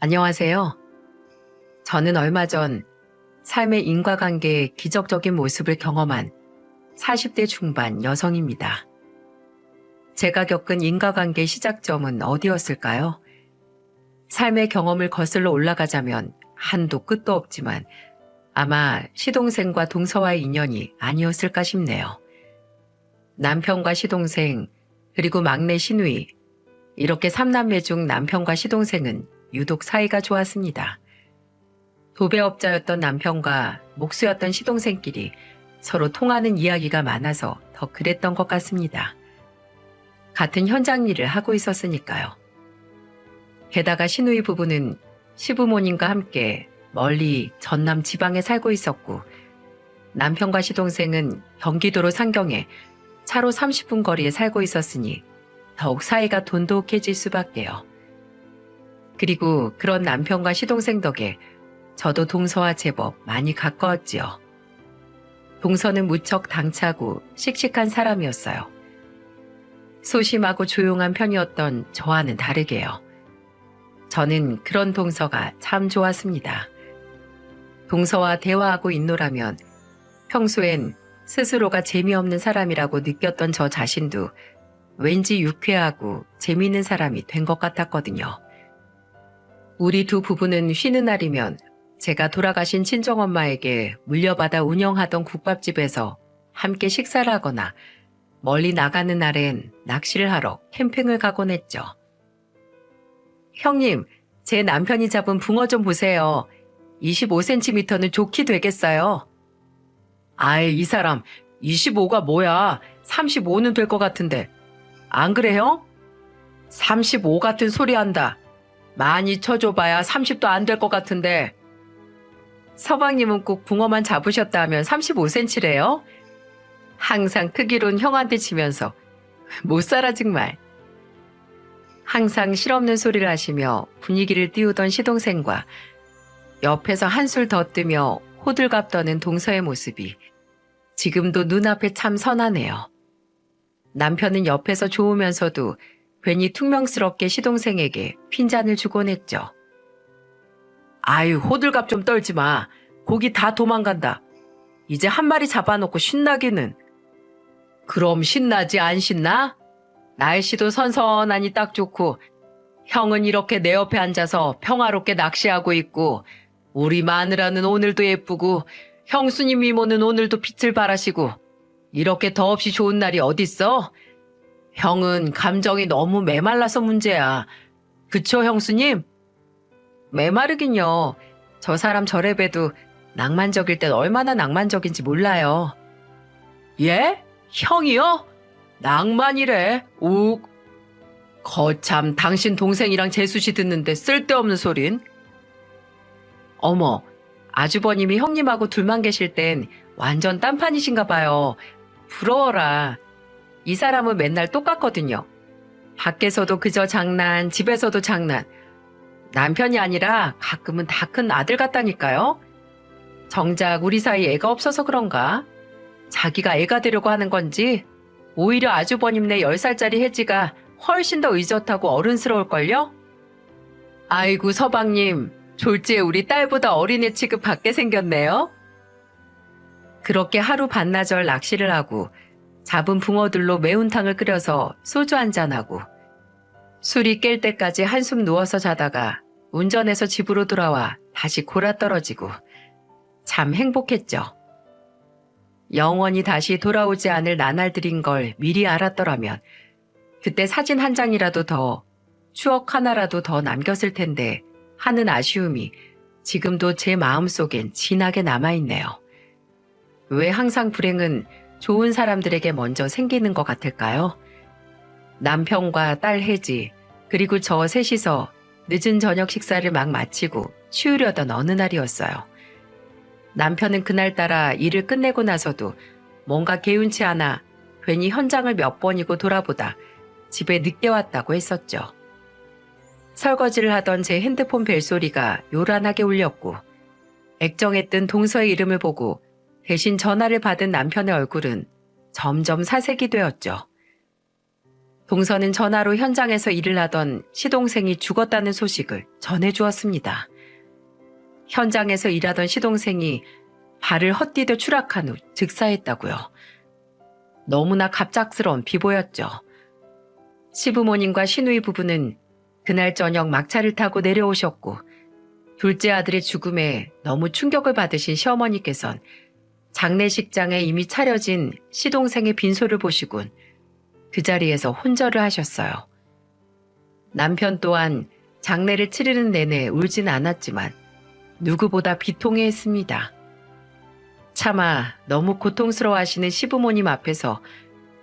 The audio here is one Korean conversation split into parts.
안녕하세요. 저는 얼마 전 삶의 인과관계의 기적적인 모습을 경험한 40대 중반 여성입니다. 제가 겪은 인과관계 시작점은 어디였을까요? 삶의 경험을 거슬러 올라가자면 한도 끝도 없지만 아마 시동생과 동서와의 인연이 아니었을까 싶네요. 남편과 시동생, 그리고 막내 시누이, 이렇게 3남매 중 남편과 시동생은 유독 사이가 좋았습니다. 도배업자였던 남편과 목수였던 시동생끼리 서로 통하는 이야기가 많아서 더 그랬던 것 같습니다. 같은 현장 일을 하고 있었으니까요. 게다가 시누이 부부는 시부모님과 함께 멀리 전남 지방에 살고 있었고, 남편과 시동생은 경기도로 상경해 차로 30분 거리에 살고 있었으니 더욱 사이가 돈독해질 수밖에요. 그리고 그런 남편과 시동생 덕에 저도 동서와 제법 많이 가까웠지요. 동서는 무척 당차고 씩씩한 사람이었어요. 소심하고 조용한 편이었던 저와는 다르게요. 저는 그런 동서가 참 좋았습니다. 동서와 대화하고 있노라면 평소엔 스스로가 재미없는 사람이라고 느꼈던 저 자신도 왠지 유쾌하고 재미있는 사람이 된 것 같았거든요. 우리 두 부부는 쉬는 날이면 제가 돌아가신 친정엄마에게 물려받아 운영하던 국밥집에서 함께 식사를 하거나 멀리 나가는 날엔 낚시를 하러 캠핑을 가곤 했죠. 형님, 제 남편이 잡은 붕어 좀 보세요. 25cm는 좋게 되겠어요. 아이, 이 사람 25가 뭐야? 35는 될 것 같은데. 안 그래, 형? 35 같은 소리 한다. 많이 쳐줘봐야 30도 안 될 것 같은데. 서방님은 꼭 붕어만 잡으셨다면 35cm래요? 항상 크기론 형한테 치면서 못 살아 정말. 항상 실없는 소리를 하시며 분위기를 띄우던 시동생과 옆에서 한술 더 뜨며 호들갑 떠는 동서의 모습이 지금도 눈앞에 참 선하네요. 남편은 옆에서 좋으면서도 괜히 퉁명스럽게 시동생에게 핀잔을 주곤 했죠. 아유, 호들갑 좀 떨지 마. 고기 다 도망간다. 이제 한 마리 잡아놓고 신나기는. 그럼 신나지 안 신나? 날씨도 선선하니 딱 좋고 형은 이렇게 내 옆에 앉아서 평화롭게 낚시하고 있고 우리 마누라는 오늘도 예쁘고 형수님 이모는 오늘도 빛을 발하시고 이렇게 더없이 좋은 날이 어딨어? 형은 감정이 너무 메말라서 문제야. 그쵸, 형수님? 메마르긴요. 저 사람 저래 봬도 낭만적일 땐 얼마나 낭만적인지 몰라요. 예? 형이요? 낭만이래. 욱. 거참, 당신 동생이랑 재수씨 듣는데 쓸데없는 소린. 어머, 아주버님이 형님하고 둘만 계실 땐 완전 딴판이신가 봐요. 부러워라. 이 사람은 맨날 똑같거든요. 밖에서도 그저 장난, 집에서도 장난. 남편이 아니라 가끔은 다 큰 아들 같다니까요. 정작 우리 사이 애가 없어서 그런가? 자기가 애가 되려고 하는 건지 오히려 아주버님네 10살짜리 혜지가 훨씬 더 의젓하고 어른스러울걸요? 아이고 서방님, 졸지에 우리 딸보다 어린애 취급 받게 생겼네요. 그렇게 하루 반나절 낚시를 하고 잡은 붕어들로 매운탕을 끓여서 소주 한잔하고 술이 깰 때까지 한숨 누워서 자다가 운전해서 집으로 돌아와 다시 골아떨어지고 참 행복했죠. 영원히 다시 돌아오지 않을 나날들인 걸 미리 알았더라면 그때 사진 한 장이라도 더, 추억 하나라도 더 남겼을 텐데 하는 아쉬움이 지금도 제 마음속엔 진하게 남아있네요. 왜 항상 불행은 좋은 사람들에게 먼저 생기는 것 같을까요? 남편과 딸 혜지, 그리고 저 셋이서 늦은 저녁 식사를 막 마치고 치우려던 어느 날이었어요. 남편은 그날따라 일을 끝내고 나서도 뭔가 개운치 않아 괜히 현장을 몇 번이고 돌아보다 집에 늦게 왔다고 했었죠. 설거지를 하던 제 핸드폰 벨소리가 요란하게 울렸고 액정에 뜬 동서의 이름을 보고 대신 전화를 받은 남편의 얼굴은 점점 사색이 되었죠. 동서는 전화로 현장에서 일을 하던 시동생이 죽었다는 소식을 전해주었습니다. 현장에서 일하던 시동생이 발을 헛디뎌 추락한 후 즉사했다고요. 너무나 갑작스러운 비보였죠. 시부모님과 시누이 부부는 그날 저녁 막차를 타고 내려오셨고 둘째 아들의 죽음에 너무 충격을 받으신 시어머니께선 장례식장에 이미 차려진 시동생의 빈소를 보시곤 그 자리에서 혼절을 하셨어요. 남편 또한 장례를 치르는 내내 울진 않았지만 누구보다 비통해했습니다. 차마 너무 고통스러워하시는 시부모님 앞에서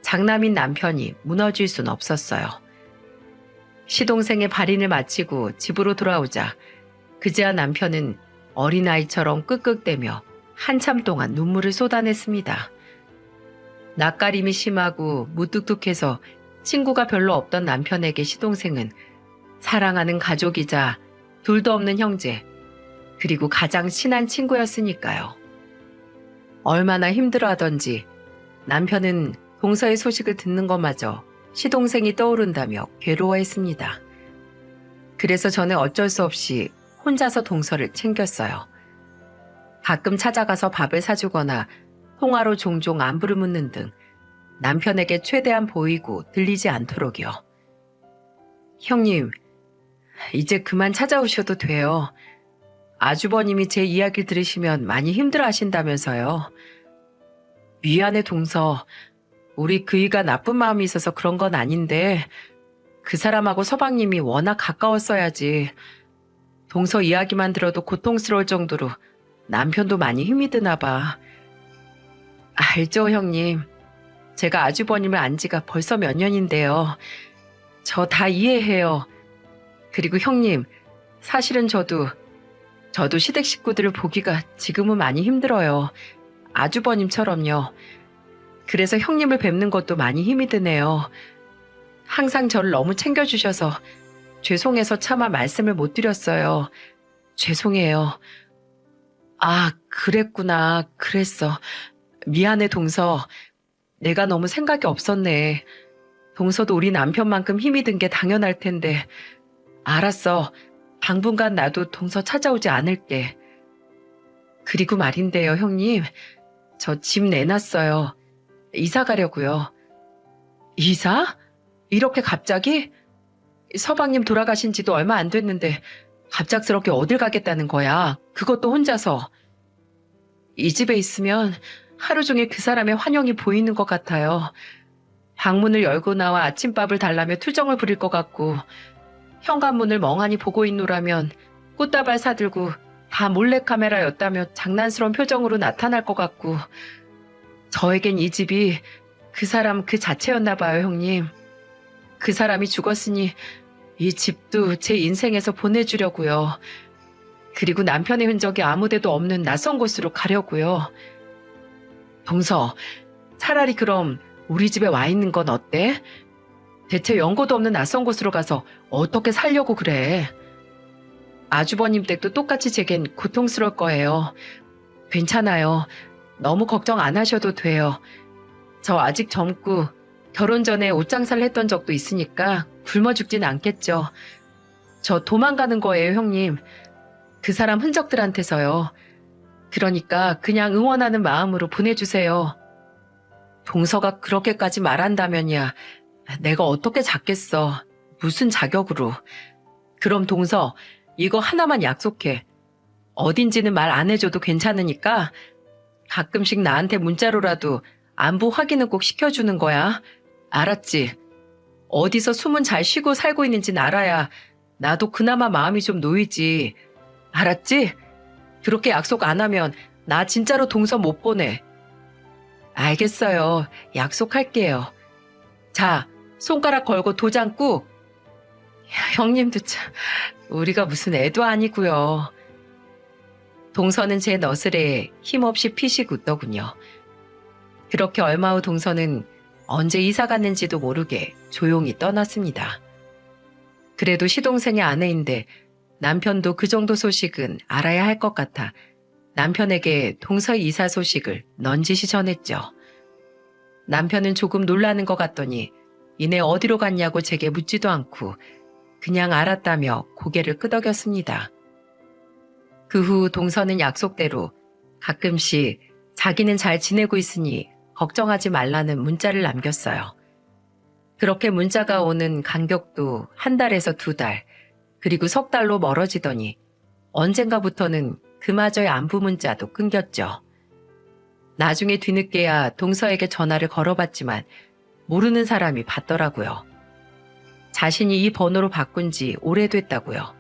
장남인 남편이 무너질 순 없었어요. 시동생의 발인을 마치고 집으로 돌아오자 그제야 남편은 어린아이처럼 끄끄대며 한참 동안 눈물을 쏟아냈습니다. 낯가림이 심하고 무뚝뚝해서 친구가 별로 없던 남편에게 시동생은 사랑하는 가족이자 둘도 없는 형제, 그리고 가장 친한 친구였으니까요. 얼마나 힘들어하던지 남편은 동서의 소식을 듣는 것마저 시동생이 떠오른다며 괴로워했습니다. 그래서 저는 어쩔 수 없이 혼자서 동서를 챙겼어요. 가끔 찾아가서 밥을 사주거나 통화로 종종 안부를 묻는 등 남편에게 최대한 보이고 들리지 않도록이요. 형님, 이제 그만 찾아오셔도 돼요. 아주버님이 제 이야기를 들으시면 많이 힘들어 하신다면서요. 미안해 동서, 우리 그이가 나쁜 마음이 있어서 그런 건 아닌데 그 사람하고 서방님이 워낙 가까웠어야지. 동서 이야기만 들어도 고통스러울 정도로 남편도 많이 힘이 드나 봐. 알죠, 형님. 제가 아주버님을 안 지가 벌써 몇 년인데요. 저 다 이해해요. 그리고 형님, 사실은 저도 시댁 식구들을 보기가 지금은 많이 힘들어요. 아주버님처럼요. 그래서 형님을 뵙는 것도 많이 힘이 드네요. 항상 저를 너무 챙겨주셔서 죄송해서 차마 말씀을 못 드렸어요. 죄송해요. 아, 그랬구나. 그랬어. 미안해, 동서. 내가 너무 생각이 없었네. 동서도 우리 남편만큼 힘이 든 게 당연할 텐데. 알았어. 당분간 나도 동서 찾아오지 않을게. 그리고 말인데요, 형님. 저 집 내놨어요. 이사 가려고요. 이사? 이렇게 갑자기? 서방님 돌아가신 지도 얼마 안 됐는데 갑작스럽게 어딜 가겠다는 거야? 그것도 혼자서. 이 집에 있으면 하루 종일 그 사람의 환영이 보이는 것 같아요. 방문을 열고 나와 아침밥을 달라며 투정을 부릴 것 같고 현관문을 멍하니 보고 있노라면 꽃다발 사들고 다 몰래카메라였다며 장난스러운 표정으로 나타날 것 같고 저에겐 이 집이 그 사람 그 자체였나 봐요, 형님. 그 사람이 죽었으니 이 집도 제 인생에서 보내주려고요. 그리고 남편의 흔적이 아무데도 없는 낯선 곳으로 가려고요. 동서, 차라리 그럼 우리 집에 와 있는 건 어때? 대체 연고도 없는 낯선 곳으로 가서 어떻게 살려고 그래? 아주버님 댁도 똑같이 제겐 고통스러울 거예요. 괜찮아요. 너무 걱정 안 하셔도 돼요. 저 아직 젊고 결혼 전에 옷장사를 했던 적도 있으니까 굶어 죽진 않겠죠. 저 도망가는 거예요, 형님. 그 사람 흔적들한테서요. 그러니까 그냥 응원하는 마음으로 보내주세요. 동서가 그렇게까지 말한다면야 내가 어떻게 잡겠어. 무슨 자격으로. 그럼 동서, 이거 하나만 약속해. 어딘지는 말 안 해줘도 괜찮으니까 가끔씩 나한테 문자로라도 안부 확인은 꼭 시켜주는 거야. 알았지? 어디서 숨은 잘 쉬고 살고 있는지는 알아야 나도 그나마 마음이 좀 놓이지. 알았지? 그렇게 약속 안 하면 나 진짜로 동서 못 보내. 알겠어요. 약속할게요. 자, 손가락 걸고 도장 꾹. 형님도 참, 우리가 무슨 애도 아니고요. 동서는 제 너스레에 힘없이 피식 웃더군요. 그렇게 얼마 후 동서는 언제 이사 갔는지도 모르게 조용히 떠났습니다. 그래도 시동생의 아내인데 남편도 그 정도 소식은 알아야 할 것 같아 남편에게 동서 이사 소식을 넌지시 전했죠. 남편은 조금 놀라는 것 같더니 이내 어디로 갔냐고 제게 묻지도 않고 그냥 알았다며 고개를 끄덕였습니다. 그 후 동서는 약속대로 가끔씩 자기는 잘 지내고 있으니 걱정하지 말라는 문자를 남겼어요. 그렇게 문자가 오는 간격도 한 달에서 2달, 그리고 3달로 멀어지더니 언젠가부터는 그마저의 안부 문자도 끊겼죠. 나중에 뒤늦게야 동서에게 전화를 걸어봤지만 모르는 사람이 받더라고요. 자신이 이 번호로 바꾼 지 오래됐다고요.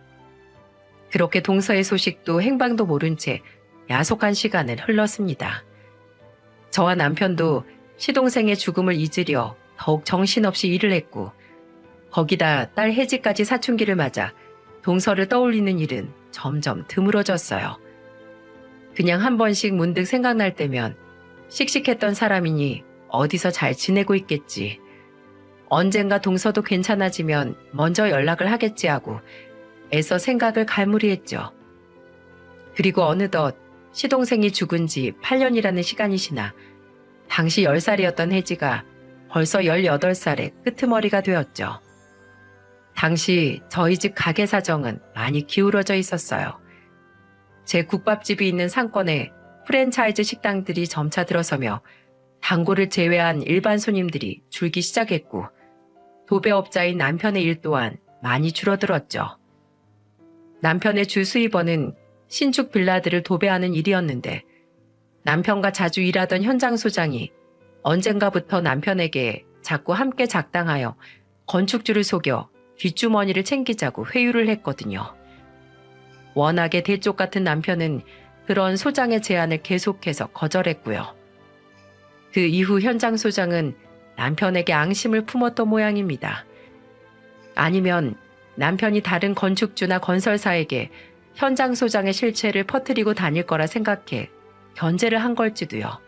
그렇게 동서의 소식도 행방도 모른 채 야속한 시간은 흘렀습니다. 저와 남편도 시동생의 죽음을 잊으려 더욱 정신없이 일을 했고 거기다 딸 혜지까지 사춘기를 맞아 동서를 떠올리는 일은 점점 드물어졌어요. 그냥 한 번씩 문득 생각날 때면 씩씩했던 사람이니 어디서 잘 지내고 있겠지. 언젠가 동서도 괜찮아지면 먼저 연락을 하겠지 하고 애써 생각을 갈무리했죠. 그리고 어느덧 시동생이 죽은 지 8년이라는 시간이 지나 당시 10살이었던 혜지가 벌써 18살의 끄트머리가 되었죠. 당시 저희 집 가게 사정은 많이 기울어져 있었어요. 제 국밥집이 있는 상권에 프랜차이즈 식당들이 점차 들어서며 단골을 제외한 일반 손님들이 줄기 시작했고 도배업자인 남편의 일 또한 많이 줄어들었죠. 남편의 주 수입원은 신축 빌라들을 도배하는 일이었는데 남편과 자주 일하던 현장 소장이 언젠가부터 남편에게 자꾸 함께 작당하여 건축주를 속여 뒷주머니를 챙기자고 회유를 했거든요. 워낙에 대쪽 같은 남편은 그런 소장의 제안을 계속해서 거절했고요. 그 이후 현장 소장은 남편에게 앙심을 품었던 모양입니다. 아니면 남편이 다른 건축주나 건설사에게 현장 소장의 실체를 퍼뜨리고 다닐 거라 생각해 견제를 한 걸지도요.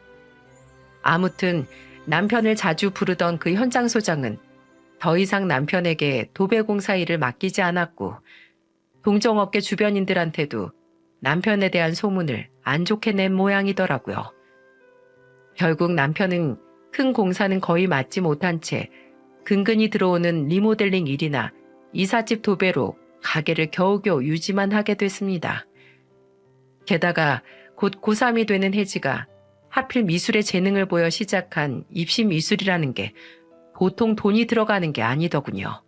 아무튼 남편을 자주 부르던 그 현장 소장은 더 이상 남편에게 도배공사 일을 맡기지 않았고 동종업계 주변인들한테도 남편에 대한 소문을 안 좋게 낸 모양이더라고요. 결국 남편은 큰 공사는 거의 맡지 못한 채 근근히 들어오는 리모델링 일이나 이삿집 도배로 가게를 겨우겨우 유지만 하게 됐습니다. 게다가 곧 고3이 되는 혜지가 하필 미술의 재능을 보여 시작한 입시 미술이라는 게 보통 돈이 들어가는 게 아니더군요.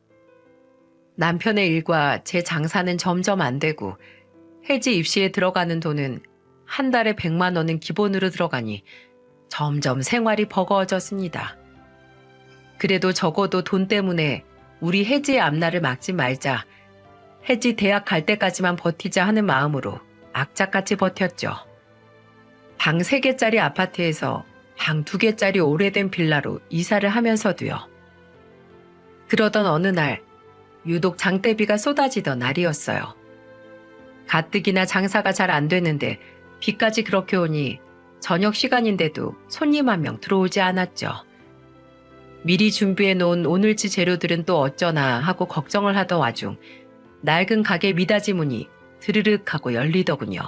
남편의 일과 제 장사는 점점 안 되고 혜지 입시에 들어가는 돈은 한 달에 100만 원은 기본으로 들어가니 점점 생활이 버거워졌습니다. 그래도 적어도 돈 때문에 우리 혜지의 앞날을 막지 말자, 혜지 대학 갈 때까지만 버티자 하는 마음으로 악착같이 버텼죠. 방 3개짜리 아파트에서 방 2개짜리 오래된 빌라로 이사를 하면서도요. 그러던 어느 날 유독 장대비가 쏟아지던 날이었어요. 가뜩이나 장사가 잘 안 되는데 비까지 그렇게 오니 저녁 시간인데도 손님 한 명 들어오지 않았죠. 미리 준비해 놓은 오늘치 재료들은 또 어쩌나 하고 걱정을 하던 와중 낡은 가게 미닫이 문이 드르륵 하고 열리더군요.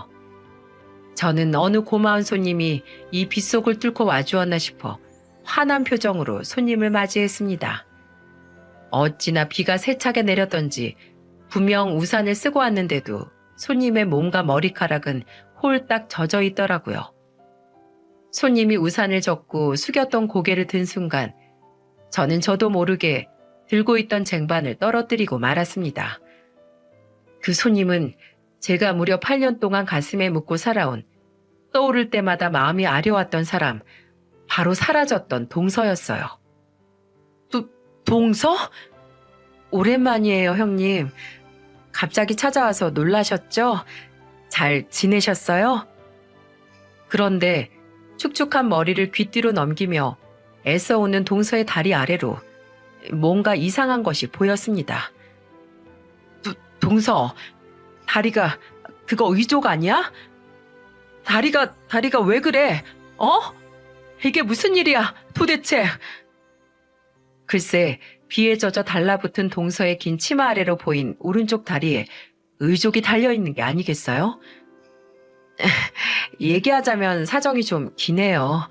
저는 어느 고마운 손님이 이 빗속을 뚫고 와주었나 싶어 환한 표정으로 손님을 맞이했습니다. 어찌나 비가 세차게 내렸던지 분명 우산을 쓰고 왔는데도 손님의 몸과 머리카락은 홀딱 젖어 있더라고요. 손님이 우산을 젓고 숙였던 고개를 든 순간 저는 저도 모르게 들고 있던 쟁반을 떨어뜨리고 말았습니다. 그 손님은 제가 무려 8년 동안 가슴에 묻고 살아온, 떠오를 때마다 마음이 아려왔던 사람, 바로 사라졌던 동서였어요. 동서? 오랜만이에요, 형님. 갑자기 찾아와서 놀라셨죠? 잘 지내셨어요? 그런데 축축한 머리를 귀뒤로 넘기며 애써 오는 동서의 다리 아래로 뭔가 이상한 것이 보였습니다. 동서, 다리가 그거 의족 아니야? 다리가 왜 그래? 어? 이게 무슨 일이야, 도대체? 글쎄, 비에 젖어 달라붙은 동서의 긴 치마 아래로 보인 오른쪽 다리에 의족이 달려있는 게 아니겠어요? 얘기하자면 사정이 좀 기네요.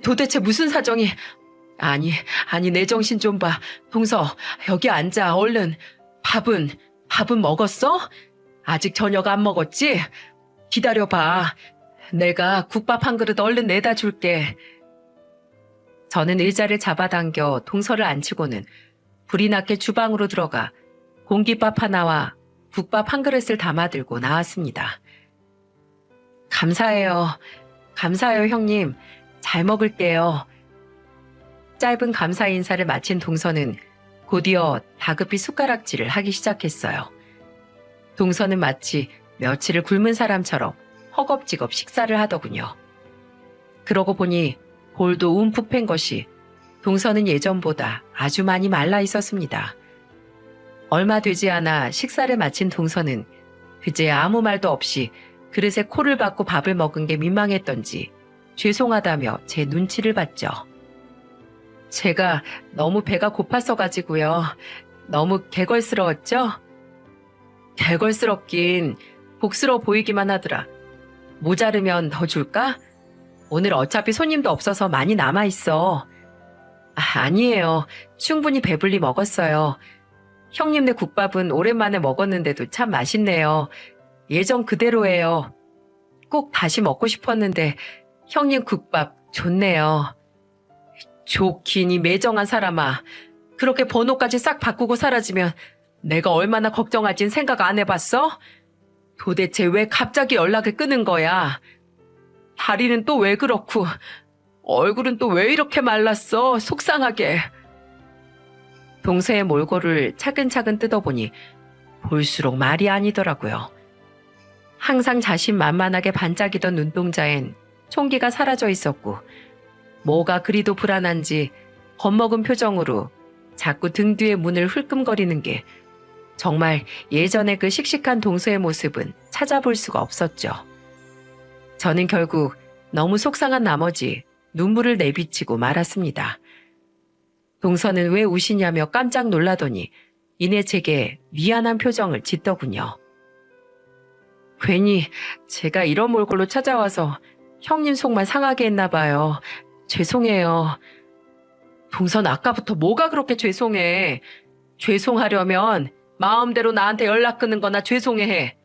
도대체 무슨 사정이... 아니, 아니, 내 정신 좀 봐. 동서, 여기 앉아, 얼른. 밥은 먹었어? 아직 저녁 안 먹었지? 기다려봐. 내가 국밥 한 그릇 얼른 내다 줄게. 저는 의자를 잡아당겨 동서를 앉히고는 불이 났게 주방으로 들어가 공깃밥 하나와 국밥 한 그릇을 담아들고 나왔습니다. 감사해요. 감사해요, 형님. 잘 먹을게요. 짧은 감사 인사를 마친 동서는 곧이어 다급히 숟가락질을 하기 시작했어요. 동서는 마치 며칠을 굶은 사람처럼 허겁지겁 식사를 하더군요. 그러고 보니 볼도 움푹 팬 것이 동서는 예전보다 아주 많이 말라 있었습니다. 얼마 되지 않아 식사를 마친 동서는 그제 아무 말도 없이 그릇에 코를 박고 밥을 먹은 게 민망했던지 죄송하다며 제 눈치를 봤죠. 제가 너무 배가 고팠어가지고요. 너무 개걸스러웠죠? 개걸스럽긴 복스러워 보이기만 하더라. 모자르면 더 줄까? 오늘 어차피 손님도 없어서 많이 남아있어. 아니에요. 충분히 배불리 먹었어요. 형님네 국밥은 오랜만에 먹었는데도 참 맛있네요. 예전 그대로예요. 꼭 다시 먹고 싶었는데 형님 국밥 좋네요. 좋긴 이 매정한 사람아. 그렇게 번호까지 싹 바꾸고 사라지면 내가 얼마나 걱정할진 생각 안 해봤어? 도대체 왜 갑자기 연락을 끊은 거야? 다리는 또 왜 그렇고 얼굴은 또 왜 이렇게 말랐어? 속상하게. 동서의 몰골을 차근차근 뜯어보니 볼수록 말이 아니더라고요. 항상 자신만만하게 반짝이던 눈동자엔 총기가 사라져 있었고 뭐가 그리도 불안한지 겁먹은 표정으로 자꾸 등 뒤의 문을 흘끔거리는 게 정말 예전의 그 씩씩한 동서의 모습은 찾아볼 수가 없었죠. 저는 결국 너무 속상한 나머지 눈물을 내비치고 말았습니다. 동서는 왜 우시냐며 깜짝 놀라더니 이내 제게 미안한 표정을 짓더군요. 괜히 제가 이런 몰골로 찾아와서 형님 속만 상하게 했나 봐요. 죄송해요. 동선 아까부터 뭐가 그렇게 죄송해. 죄송하려면 마음대로 나한테 연락 끊는 거나 죄송해.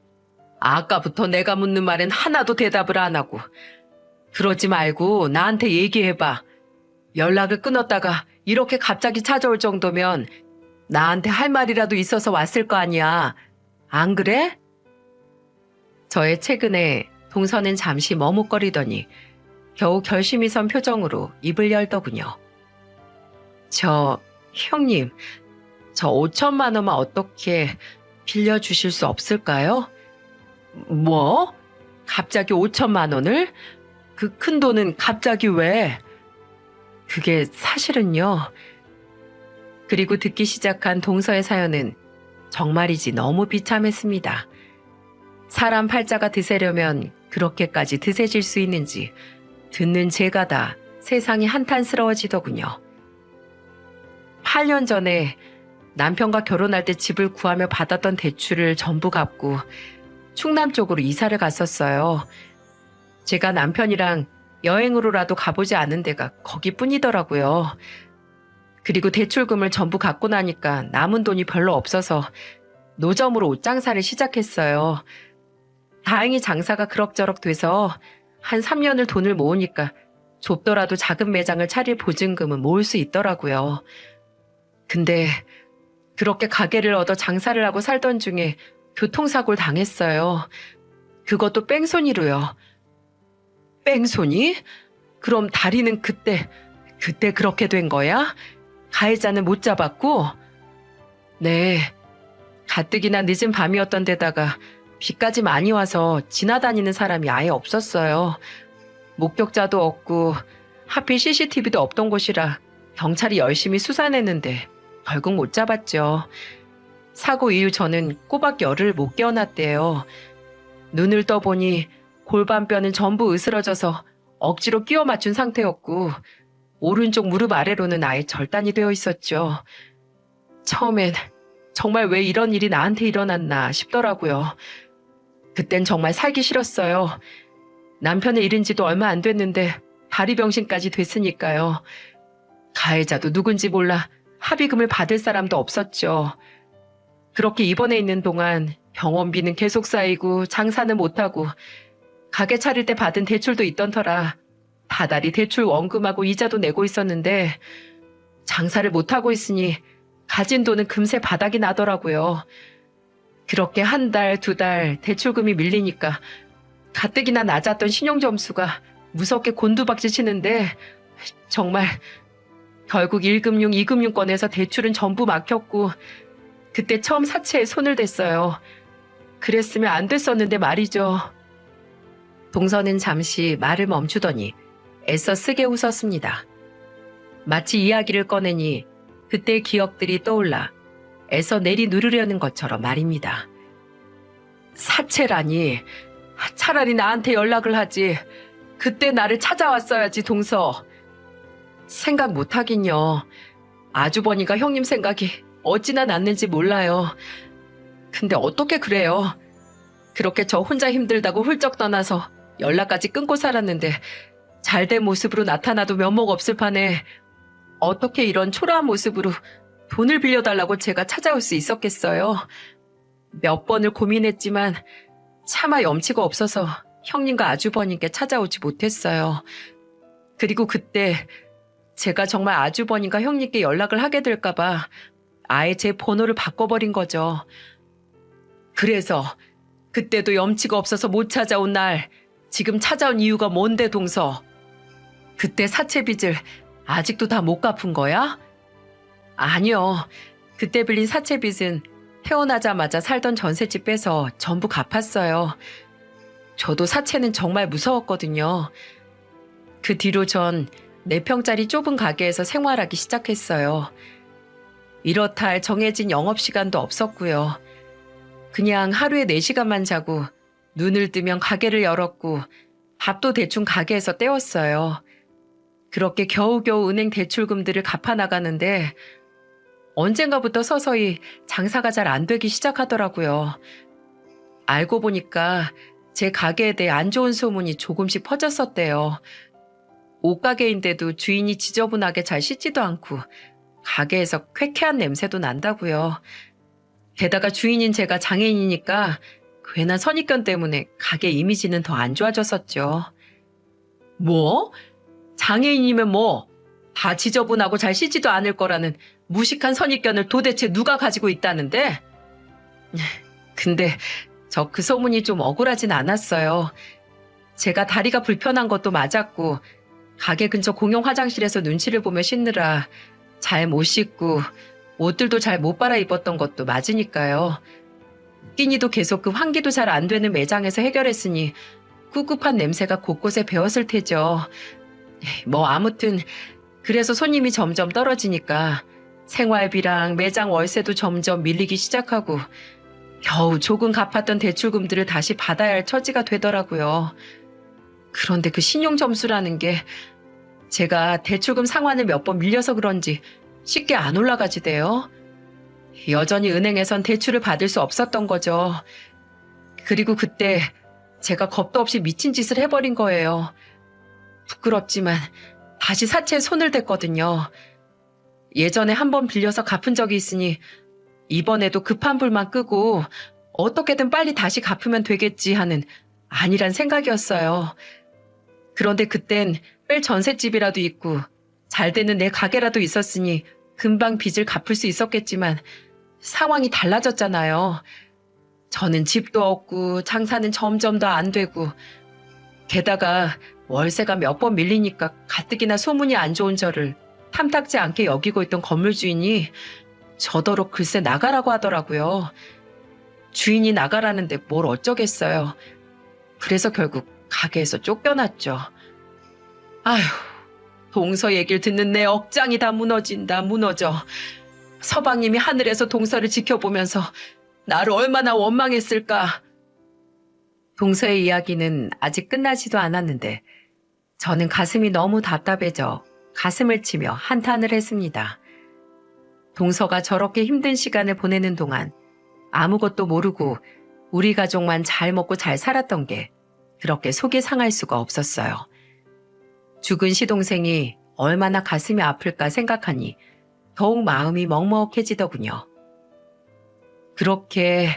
아까부터 내가 묻는 말엔 하나도 대답을 안 하고. 그러지 말고 나한테 얘기해봐. 연락을 끊었다가 이렇게 갑자기 찾아올 정도면 나한테 할 말이라도 있어서 왔을 거 아니야. 안 그래? 저의 최근에 동서는 잠시 머뭇거리더니 겨우 결심이 선 표정으로 입을 열더군요. 형님, 저 5천만 원만 어떻게 빌려주실 수 없을까요? 뭐? 갑자기 5천만 원을? 그 큰 돈은 갑자기 왜? 그게 사실은요. 그리고 듣기 시작한 동서의 사연은 정말이지 너무 비참했습니다. 사람 팔자가 드세려면 그렇게까지 드세질 수 있는지 듣는 제가 다 세상이 한탄스러워지더군요. 8년 전에 남편과 결혼할 때 집을 구하며 받았던 대출을 전부 갚고 충남 쪽으로 이사를 갔었어요. 제가 남편이랑 여행으로라도 가보지 않은 데가 거기뿐이더라고요. 그리고 대출금을 전부 갚고 나니까 남은 돈이 별로 없어서 노점으로 옷장사를 시작했어요. 다행히 장사가 그럭저럭 돼서 한 3년을 돈을 모으니까 좁더라도 작은 매장을 차릴 보증금은 모을 수 있더라고요. 근데 그렇게 가게를 얻어 장사를 하고 살던 중에 교통사고를 당했어요. 그것도 뺑소니로요. 뺑소니? 그럼 다리는 그때 그렇게 된 거야? 가해자는 못 잡았고? 네. 가뜩이나 늦은 밤이었던 데다가 비까지 많이 와서 지나다니는 사람이 아예 없었어요. 목격자도 없고 하필 CCTV도 없던 곳이라 경찰이 열심히 수사냈는데 결국 못 잡았죠. 사고 이후 저는 꼬박 열흘 못 깨어났대요. 눈을 떠보니 골반뼈는 전부 으스러져서 억지로 끼워 맞춘 상태였고 오른쪽 무릎 아래로는 아예 절단이 되어 있었죠. 처음엔 정말 왜 이런 일이 나한테 일어났나 싶더라고요. 그땐 정말 살기 싫었어요. 남편을 잃은 지도 얼마 안 됐는데 다리 병신까지 됐으니까요. 가해자도 누군지 몰라 합의금을 받을 사람도 없었죠. 그렇게 입원해 있는 동안 병원비는 계속 쌓이고 장사는 못하고 가게 차릴 때 받은 대출도 있던 터라 다달이 대출 원금하고 이자도 내고 있었는데 장사를 못하고 있으니 가진 돈은 금세 바닥이 나더라고요. 그렇게 한 달, 두 달 대출금이 밀리니까 가뜩이나 낮았던 신용점수가 무섭게 곤두박질 치는데 정말 결국 1금융, 2금융권에서 대출은 전부 막혔고 그때 처음 사채에 손을 댔어요. 그랬으면 안 됐었는데 말이죠. 동서는 잠시 말을 멈추더니 애써 쓰게 웃었습니다. 마치 이야기를 꺼내니 그때의 기억들이 떠올라 애써 내리 누르려는 것처럼 말입니다. 사채라니. 차라리 나한테 연락을 하지. 그때 나를 찾아왔어야지, 동서. 생각 못하긴요. 아주버니가 형님 생각이 어찌나 났는지 몰라요. 근데 어떻게 그래요? 그렇게 저 혼자 힘들다고 훌쩍 떠나서 연락까지 끊고 살았는데 잘된 모습으로 나타나도 면목 없을 판에 어떻게 이런 초라한 모습으로 돈을 빌려달라고 제가 찾아올 수 있었겠어요? 몇 번을 고민했지만 차마 염치가 없어서 형님과 아주버님께 찾아오지 못했어요. 그리고 그때 제가 정말 아주버님과 형님께 연락을 하게 될까봐 아예 제 번호를 바꿔버린 거죠. 그래서 그때도 염치가 없어서 못 찾아온 날 지금 찾아온 이유가 뭔데, 동서? 그때 사채 빚을 아직도 다 못 갚은 거야? 아니요. 그때 빌린 사채 빚은 태어나자마자 살던 전셋집 빼서 전부 갚았어요. 저도 사채는 정말 무서웠거든요. 그 뒤로 전 4평짜리 좁은 가게에서 생활하기 시작했어요. 이렇다 할 정해진 영업시간도 없었고요. 그냥 하루에 4시간만 자고 눈을 뜨면 가게를 열었고 밥도 대충 가게에서 때웠어요. 그렇게 겨우겨우 은행 대출금들을 갚아나가는데 언젠가부터 서서히 장사가 잘 안 되기 시작하더라고요. 알고 보니까 제 가게에 대해 안 좋은 소문이 조금씩 퍼졌었대요. 옷가게인데도 주인이 지저분하게 잘 씻지도 않고 가게에서 쾌쾌한 냄새도 난다고요. 게다가 주인인 제가 장애인이니까 괜한 선입견 때문에 가게 이미지는 더 안 좋아졌었죠. 뭐? 장애인이면 뭐? 다 지저분하고 잘 씻지도 않을 거라는 무식한 선입견을 도대체 누가 가지고 있다는데? 근데 저 그 소문이 좀 억울하진 않았어요. 제가 다리가 불편한 것도 맞았고 가게 근처 공용 화장실에서 눈치를 보며 씻느라 잘 못 씻고 옷들도 잘 못 빨아 입었던 것도 맞으니까요. 끼니도 계속 그 환기도 잘 안 되는 매장에서 해결했으니 꿉꿉한 냄새가 곳곳에 배었을 테죠. 뭐 아무튼 그래서 손님이 점점 떨어지니까 생활비랑 매장 월세도 점점 밀리기 시작하고 겨우 조금 갚았던 대출금들을 다시 받아야 할 처지가 되더라고요. 그런데 그 신용점수라는 게 제가 대출금 상환을 몇 번 밀려서 그런지 쉽게 안 올라가지대요. 여전히 은행에선 대출을 받을 수 없었던 거죠. 그리고 그때 제가 겁도 없이 미친 짓을 해버린 거예요. 부끄럽지만 다시 사채에 손을 댔거든요. 예전에 한 번 빌려서 갚은 적이 있으니 이번에도 급한 불만 끄고 어떻게든 빨리 다시 갚으면 되겠지 하는 안일한 생각이었어요. 그런데 그땐 뺄 전셋집이라도 있고 잘 되는 내 가게라도 있었으니 금방 빚을 갚을 수 있었겠지만 상황이 달라졌잖아요. 저는 집도 없고 장사는 점점 더 안 되고 게다가 월세가 몇 번 밀리니까 가뜩이나 소문이 안 좋은 저를 탐탁지 않게 여기고 있던 건물 주인이 저더러 글쎄 나가라고 하더라고요. 주인이 나가라는데 뭘 어쩌겠어요. 그래서 결국 가게에서 쫓겨났죠. 아휴, 동서 얘기를 듣는 내 억장이 다 무너진다, 무너져. 서방님이 하늘에서 동서를 지켜보면서 나를 얼마나 원망했을까. 동서의 이야기는 아직 끝나지도 않았는데 저는 가슴이 너무 답답해져 가슴을 치며 한탄을 했습니다. 동서가 저렇게 힘든 시간을 보내는 동안 아무것도 모르고 우리 가족만 잘 먹고 잘 살았던 게 그렇게 속이 상할 수가 없었어요. 죽은 시동생이 얼마나 가슴이 아플까 생각하니 더욱 마음이 먹먹해지더군요. 그렇게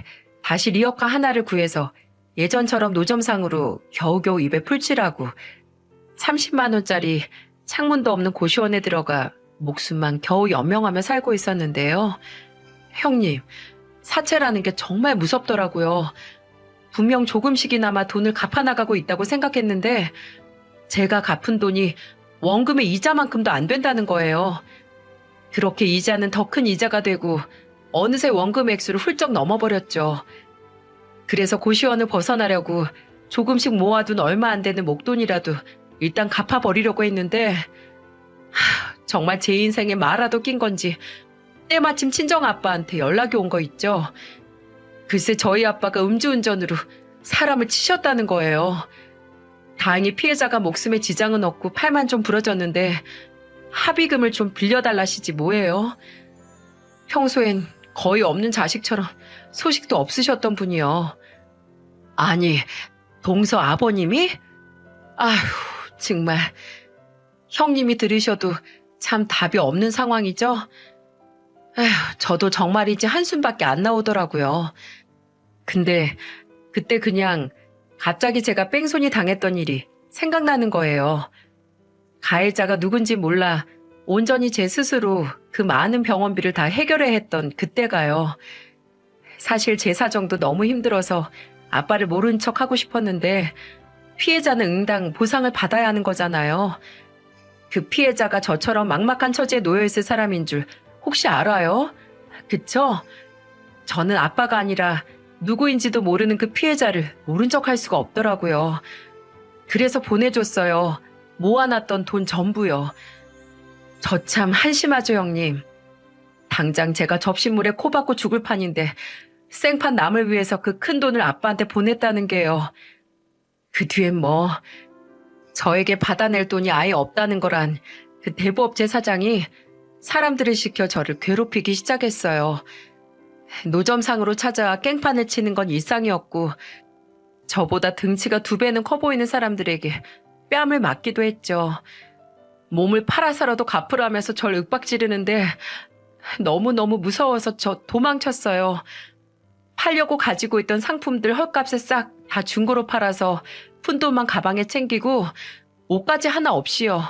다시 리어카 하나를 구해서 예전처럼 노점상으로 겨우겨우 입에 풀칠하고 30만 원짜리 창문도 없는 고시원에 들어가 목숨만 겨우 연명하며 살고 있었는데요. 형님, 사채라는 게 정말 무섭더라고요. 분명 조금씩이나마 돈을 갚아나가고 있다고 생각했는데 제가 갚은 돈이 원금의 이자만큼도 안 된다는 거예요. 그렇게 이자는 더 큰 이자가 되고 어느새 원금 액수를 훌쩍 넘어버렸죠. 그래서 고시원을 벗어나려고 조금씩 모아둔 얼마 안 되는 목돈이라도 일단 갚아버리려고 했는데 정말 제 인생에 마라도 낀 건지 때마침 친정아빠한테 연락이 온 거 있죠. 글쎄 저희 아빠가 음주운전으로 사람을 치셨다는 거예요. 다행히 피해자가 목숨에 지장은 없고 팔만 좀 부러졌는데 합의금을 좀 빌려달라시지 뭐예요. 평소엔 거의 없는 자식처럼 소식도 없으셨던 분이요. 아니, 동서 아버님이? 아휴, 정말 형님이 들으셔도 참 답이 없는 상황이죠. 에휴, 저도 정말이지 한숨밖에 안 나오더라고요. 근데 그때 그냥 갑자기 제가 뺑소니 당했던 일이 생각나는 거예요. 가해자가 누군지 몰라 온전히 제 스스로 그 많은 병원비를 다 해결해 했던 그때가요. 사실 제 사정도 너무 힘들어서 아빠를 모른 척 하고 싶었는데 피해자는 응당 보상을 받아야 하는 거잖아요. 그 피해자가 저처럼 막막한 처지에 놓여있을 사람인 줄 혹시 알아요? 그쵸? 저는 아빠가 아니라 누구인지도 모르는 그 피해자를 모른 척 할 수가 없더라고요. 그래서 보내줬어요. 모아놨던 돈 전부요. 저 참 한심하죠, 형님. 당장 제가 접시물에 코 박고 죽을 판인데 생판 남을 위해서 그 큰 돈을 아빠한테 보냈다는 게요. 그 뒤엔 뭐 저에게 받아낼 돈이 아예 없다는 거란 그 대부업체 사장이 사람들을 시켜 저를 괴롭히기 시작했어요. 노점상으로 찾아와 깽판을 치는 건 일상이었고 저보다 등치가 2배는 커 보이는 사람들에게 뺨을 맞기도 했죠. 몸을 팔아서라도 갚으라면서 절 윽박지르는데 너무너무 무서워서 저 도망쳤어요. 팔려고 가지고 있던 상품들 헐값에 싹 다 중고로 팔아서 푼돈만 가방에 챙기고 옷까지 하나 없이요.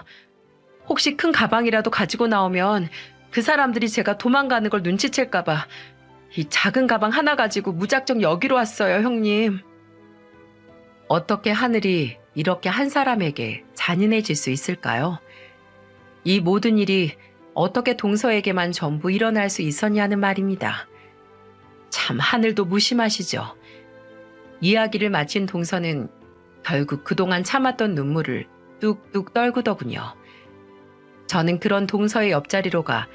혹시 큰 가방이라도 가지고 나오면 그 사람들이 제가 도망가는 걸 눈치챌까봐 이 작은 가방 하나 가지고 무작정 여기로 왔어요, 형님. 어떻게 하늘이 이렇게 한 사람에게 잔인해질 수 있을까요? 이 모든 일이 어떻게 동서에게만 전부 일어날 수 있었냐는 말입니다. 참 하늘도 무심하시죠. 이야기를 마친 동서는 결국 그동안 참았던 눈물을 뚝뚝 떨구더군요. 저는 그런 동서의 옆자리로 가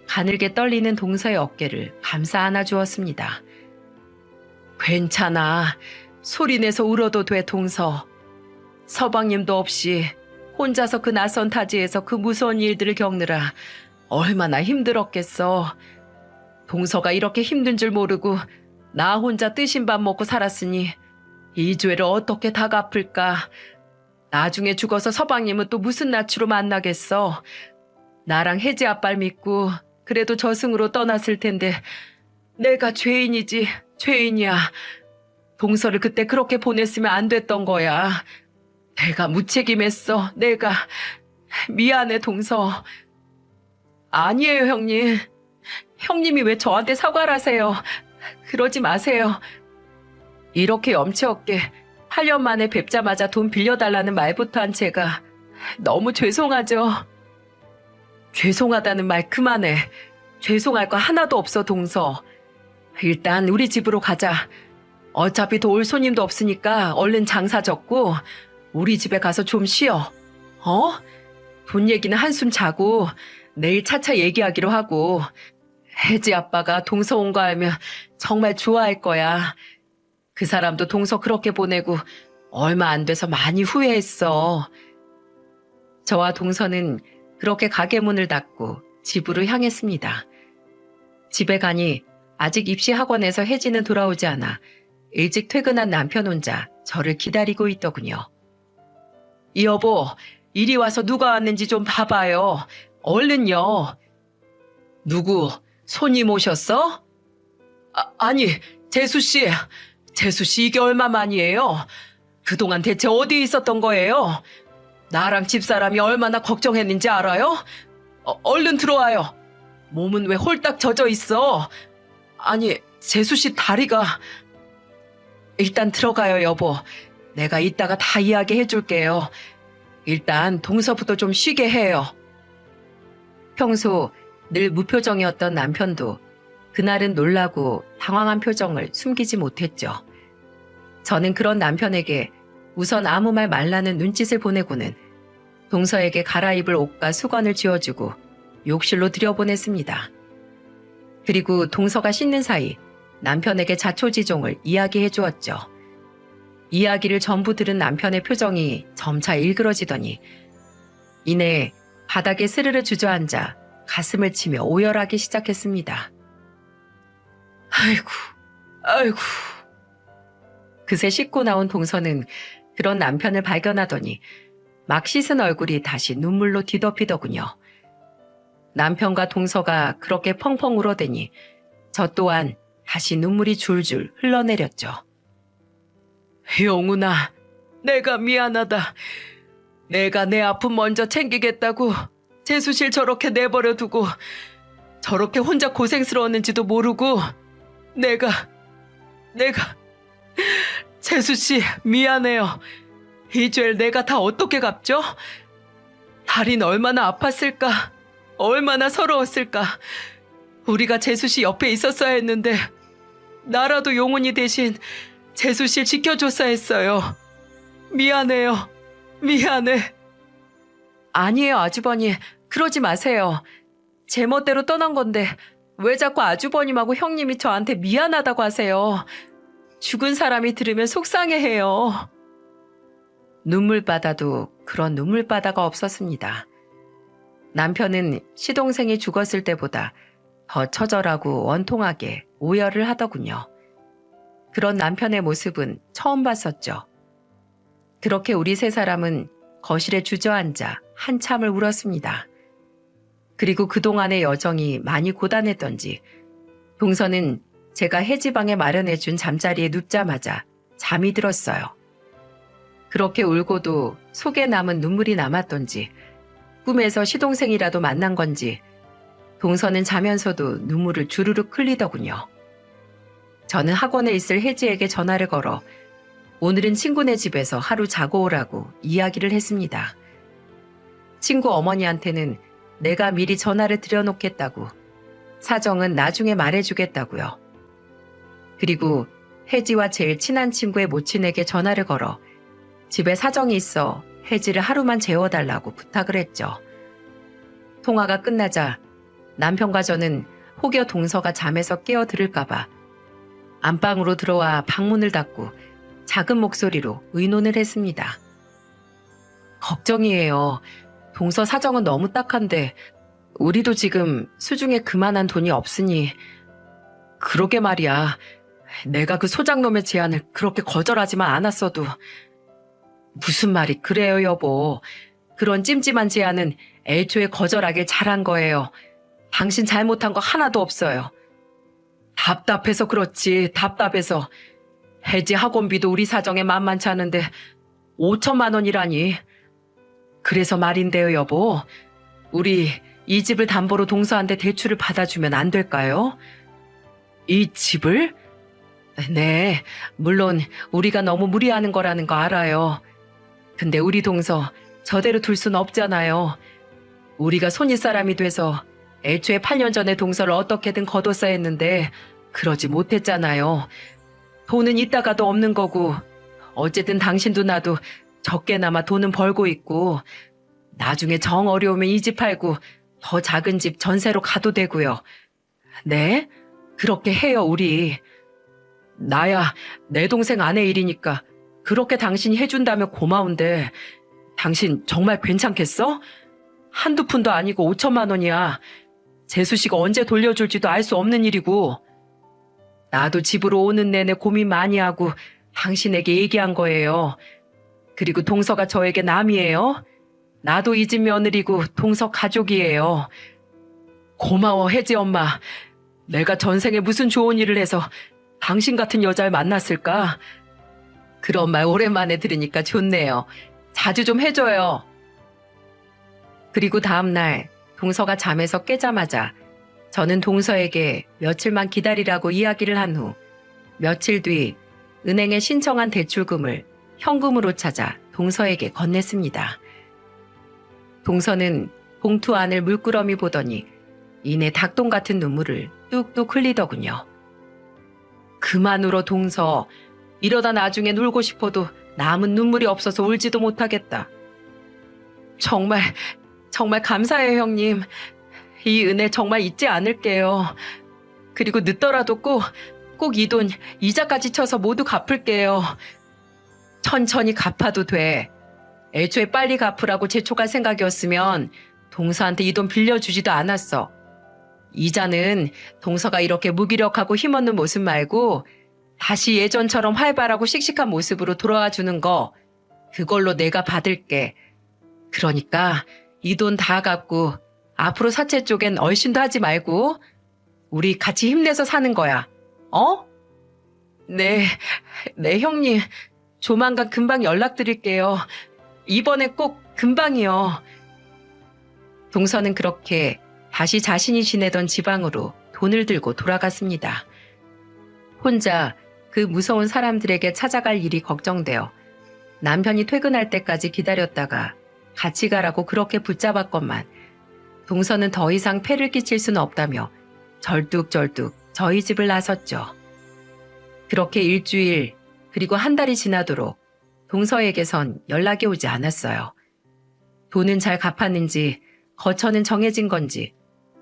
가늘게 떨리는 동서의 어깨를 감싸 안아주었습니다. 괜찮아. 소리내서 울어도 돼, 동서. 서방님도 없이 혼자서 그 낯선 타지에서 그 무서운 일들을 겪느라 얼마나 힘들었겠어. 동서가 이렇게 힘든 줄 모르고 나 혼자 뜨신 밥 먹고 살았으니 이 죄를 어떻게 다 갚을까. 나중에 죽어서 서방님은 또 무슨 낯으로 만나겠어. 나랑 혜지 아빠를 믿고 그래도 저승으로 떠났을 텐데 내가 죄인이지 죄인이야. 동서를 그때 그렇게 보냈으면 안 됐던 거야. 내가 무책임했어. 내가 미안해, 동서. 아니에요, 형님. 형님이 왜 저한테 사과를 하세요. 그러지 마세요. 이렇게 염치 없게 8년 만에 뵙자마자 돈 빌려달라는 말부터 한 제가 너무 죄송하죠. 죄송하다는 말 그만해. 죄송할 거 하나도 없어, 동서. 일단 우리 집으로 가자. 어차피 도울 손님도 없으니까 얼른 장사 접고 우리 집에 가서 좀 쉬어. 어? 돈 얘기는 한숨 자고 내일 차차 얘기하기로 하고. 혜지 아빠가 동서 온 거 알면 정말 좋아할 거야. 그 사람도 동서 그렇게 보내고 얼마 안 돼서 많이 후회했어. 저와 동서는 그렇게 가게 문을 닫고 집으로 향했습니다. 집에 가니 아직 입시학원에서 혜지는 돌아오지 않아 일찍 퇴근한 남편 혼자 저를 기다리고 있더군요. 여보, 이리 와서 누가 왔는지 좀 봐봐요. 얼른요. 누구, 손님 오셨어? 아니, 재수 씨. 재수 씨 이게 얼마만이에요? 그동안 대체 어디 있었던 거예요? 나랑 집사람이 얼마나 걱정했는지 알아요? 얼른 들어와요. 몸은 왜 홀딱 젖어 있어? 아니, 재수 씨 다리가... 일단 들어가요, 여보. 내가 이따가 다 이야기해 줄게요. 일단 동서부터 좀 쉬게 해요. 평소 늘 무표정이었던 남편도 그날은 놀라고 당황한 표정을 숨기지 못했죠. 저는 그런 남편에게 우선 아무 말 말라는 눈짓을 보내고는 동서에게 갈아입을 옷과 수건을 쥐어주고 욕실로 들여보냈습니다. 그리고 동서가 씻는 사이 남편에게 자초지종을 이야기해 주었죠. 이야기를 전부 들은 남편의 표정이 점차 일그러지더니 이내 바닥에 스르르 주저앉아 가슴을 치며 오열하기 시작했습니다. 아이고, 아이고. 그새 씻고 나온 동서는 그런 남편을 발견하더니 막 씻은 얼굴이 다시 눈물로 뒤덮이더군요. 남편과 동서가 그렇게 펑펑 울어대니 저 또한 다시 눈물이 줄줄 흘러내렸죠. 용훈아, 내가 미안하다. 내가 내 아픔 먼저 챙기겠다고 재수실 저렇게 내버려 두고 저렇게 혼자 고생스러웠는지도 모르고 내가 재수씨 미안해요. 이 죄를 내가 다 어떻게 갚죠? 다리는 얼마나 아팠을까? 얼마나 서러웠을까? 우리가 재수씨 옆에 있었어야 했는데 나라도 용훈이 대신 재수씨 지켜줬어야 했어요. 미안해요. 미안해. 아니에요, 아주버님. 그러지 마세요. 제 멋대로 떠난 건데 왜 자꾸 아주버님하고 형님이 저한테 미안하다고 하세요. 죽은 사람이 들으면 속상해해요. 눈물바다도 그런 눈물바다가 없었습니다. 남편은 시동생이 죽었을 때보다 더 처절하고 원통하게 오열을 하더군요. 그런 남편의 모습은 처음 봤었죠. 그렇게 우리 세 사람은 거실에 주저앉아 한참을 울었습니다. 그리고 그동안의 여정이 많이 고단했던지 동서는 제가 해지방에 마련해준 잠자리에 눕자마자 잠이 들었어요. 그렇게 울고도 속에 남은 눈물이 남았던지 꿈에서 시동생이라도 만난 건지 동서는 자면서도 눈물을 주르륵 흘리더군요. 저는 학원에 있을 혜지에게 전화를 걸어 오늘은 친구네 집에서 하루 자고 오라고 이야기를 했습니다. 친구 어머니한테는 내가 미리 전화를 드려놓겠다고, 사정은 나중에 말해주겠다고요. 그리고 혜지와 제일 친한 친구의 모친에게 전화를 걸어 집에 사정이 있어 혜지를 하루만 재워달라고 부탁을 했죠. 통화가 끝나자 남편과 저는 혹여 동서가 잠에서 깨어들을까봐 안방으로 들어와 방문을 닫고 작은 목소리로 의논을 했습니다. 걱정이에요. 동서 사정은 너무 딱한데 우리도 지금 수중에 그만한 돈이 없으니. 그러게 말이야. 내가 그 소장놈의 제안을 그렇게 거절하지만 않았어도. 무슨 말이 그래요, 여보. 그런 찜찜한 제안은 애초에 거절하길 잘한 거예요. 당신 잘못한 거 하나도 없어요. 답답해서 그렇지, 답답해서. 혜지 학원비도 우리 사정에 만만치 않은데 5천만 원이라니. 그래서 말인데요, 여보. 우리 이 집을 담보로 동서한테 대출을 받아주면 안 될까요? 이 집을? 네, 물론 우리가 너무 무리하는 거라는 거 알아요. 근데 우리 동서 저대로 둘 순 없잖아요. 우리가 손윗사람이 돼서 애초에 8년 전에 동서를 어떻게든 거뒀어야 했는데 그러지 못했잖아요. 돈은 있다가도 없는 거고 어쨌든 당신도 나도 적게나마 돈은 벌고 있고 나중에 정 어려우면 이 집 팔고 더 작은 집 전세로 가도 되고요. 네? 그렇게 해요, 우리. 나야 내 동생 아내 일이니까 그렇게 당신이 해준다면 고마운데 당신 정말 괜찮겠어? 한두 푼도 아니고 5천만 원이야. 재수 씨가 언제 돌려줄지도 알 수 없는 일이고. 나도 집으로 오는 내내 고민 많이 하고 당신에게 얘기한 거예요. 그리고 동서가 저에게 남이에요. 나도 이 집 며느리고 동서 가족이에요. 고마워, 혜지 엄마. 내가 전생에 무슨 좋은 일을 해서 당신 같은 여자를 만났을까? 그런 말 오랜만에 들으니까 좋네요. 자주 좀 해줘요. 그리고 다음날 동서가 잠에서 깨자마자 저는 동서에게 며칠만 기다리라고 이야기를 한 후 며칠 뒤 은행에 신청한 대출금을 현금으로 찾아 동서에게 건넸습니다. 동서는 봉투 안을 물끄러미 보더니 이내 닭똥 같은 눈물을 뚝뚝 흘리더군요. 그만 울어 동서. 이러다 나중에 울고 싶어도 남은 눈물이 없어서 울지도 못하겠다. 정말 감사해요, 형님. 이 은혜 정말 잊지 않을게요. 그리고 늦더라도 꼭 이 돈 이자까지 쳐서 모두 갚을게요. 천천히 갚아도 돼. 애초에 빨리 갚으라고 재촉할 생각이었으면 동서한테 이 돈 빌려주지도 않았어. 이자는 동서가 이렇게 무기력하고 힘없는 모습 말고 다시 예전처럼 활발하고 씩씩한 모습으로 돌아와 주는 거, 그걸로 내가 받을게. 그러니까 이 돈 다 갚고 앞으로 사채 쪽엔 얼씬도 하지 말고 우리 같이 힘내서 사는 거야. 어? 네, 형님. 조만간 금방 연락드릴게요. 이번에 꼭 금방이요. 동서는 그렇게 다시 자신이 지내던 지방으로 돈을 들고 돌아갔습니다. 혼자 그 무서운 사람들에게 찾아갈 일이 걱정되어 남편이 퇴근할 때까지 기다렸다가 같이 가라고 그렇게 붙잡았건만 동서는 더 이상 폐를 끼칠 수는 없다며 절뚝절뚝 저희 집을 나섰죠. 그렇게 일주일 그리고 한 달이 지나도록 동서에게선 연락이 오지 않았어요. 돈은 잘 갚았는지 거처는 정해진 건지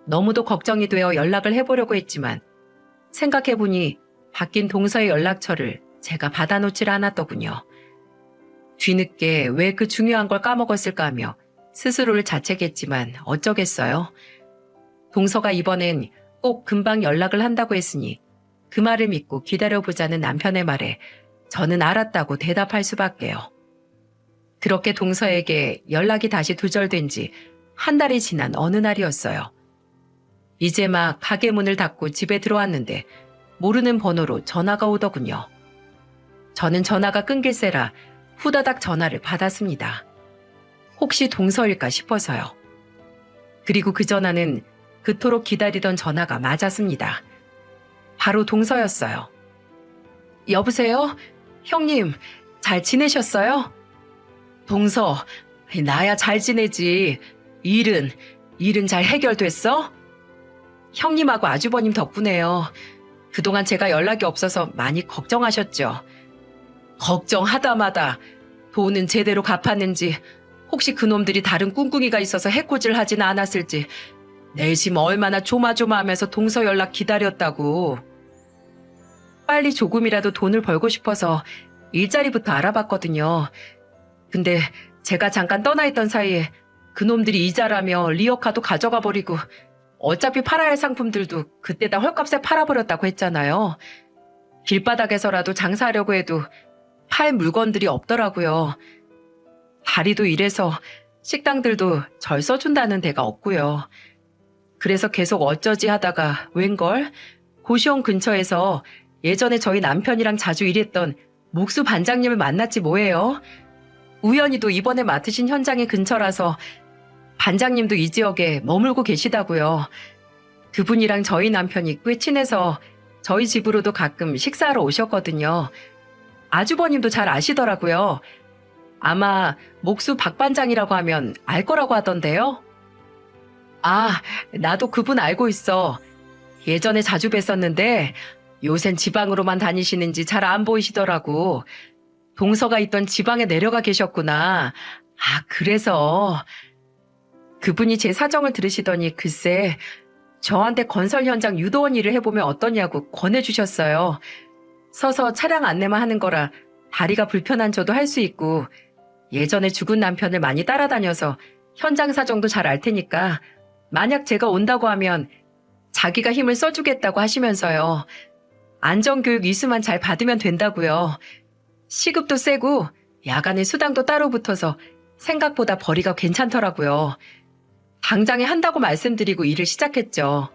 너무도 걱정이 되어 연락을 해보려고 했지만 생각해보니 바뀐 동서의 연락처를 제가 받아놓질 않았더군요. 뒤늦게 왜 그 중요한 걸 까먹었을까 하며 스스로를 자책했지만 어쩌겠어요. 동서가 이번엔 꼭 금방 연락을 한다고 했으니 그 말을 믿고 기다려보자는 남편의 말에 저는 알았다고 대답할 수밖에요. 그렇게 동서에게 연락이 다시 두절된 지 한 달이 지난 어느 날이었어요. 이제 막 가게 문을 닫고 집에 들어왔는데 모르는 번호로 전화가 오더군요. 저는 전화가 끊길세라 후다닥 전화를 받았습니다. 혹시 동서일까 싶어서요. 그리고 그 전화는 그토록 기다리던 전화가 맞았습니다. 바로 동서였어요. 여보세요? 형님, 잘 지내셨어요? 동서, 나야 잘 지내지. 일은 잘 해결됐어? 형님하고 아주버님 덕분에요. 그동안 제가 연락이 없어서 많이 걱정하셨죠. 걱정하다마다 돈은 제대로 갚았는지 혹시 그놈들이 다른 꿍꿍이가 있어서 해코지를 하지는 않았을지 내심 얼마나 조마조마하면서 동서 연락 기다렸다고. 빨리 조금이라도 돈을 벌고 싶어서 일자리부터 알아봤거든요. 근데 제가 잠깐 떠나 있던 사이에 그놈들이 이자라며 리어카도 가져가 버리고 어차피 팔아야 할 상품들도 그때 다 헐값에 팔아버렸다고 했잖아요. 길바닥에서라도 장사하려고 해도 팔 물건들이 없더라고요. 다리도 이래서 식당들도 절 써준다는 데가 없고요. 그래서 계속 어쩌지 하다가 웬걸 고시원 근처에서 예전에 저희 남편이랑 자주 일했던 목수 반장님을 만났지 뭐예요. 우연히도 이번에 맡으신 현장의 근처라서 반장님도 이 지역에 머물고 계시다고요. 그분이랑 저희 남편이 꽤 친해서 저희 집으로도 가끔 식사하러 오셨거든요. 아주버님도 잘 아시더라고요. 아마 목수 박 반장이라고 하면 알 거라고 하던데요. 아, 나도 그분 알고 있어. 예전에 자주 뵀었는데 요샌 지방으로만 다니시는지 잘 안 보이시더라고. 동서가 있던 지방에 내려가 계셨구나. 아, 그래서. 그분이 제 사정을 들으시더니 글쎄 저한테 건설 현장 유도원 일을 해보면 어떠냐고 권해주셨어요. 서서 차량 안내만 하는 거라 다리가 불편한 저도 할 수 있고 예전에 죽은 남편을 많이 따라다녀서 현장 사정도 잘 알 테니까 만약 제가 온다고 하면 자기가 힘을 써주겠다고 하시면서요. 안전교육 이수만 잘 받으면 된다고요. 시급도 세고 야간에 수당도 따로 붙어서 생각보다 벌이가 괜찮더라고요. 당장에 한다고 말씀드리고 일을 시작했죠.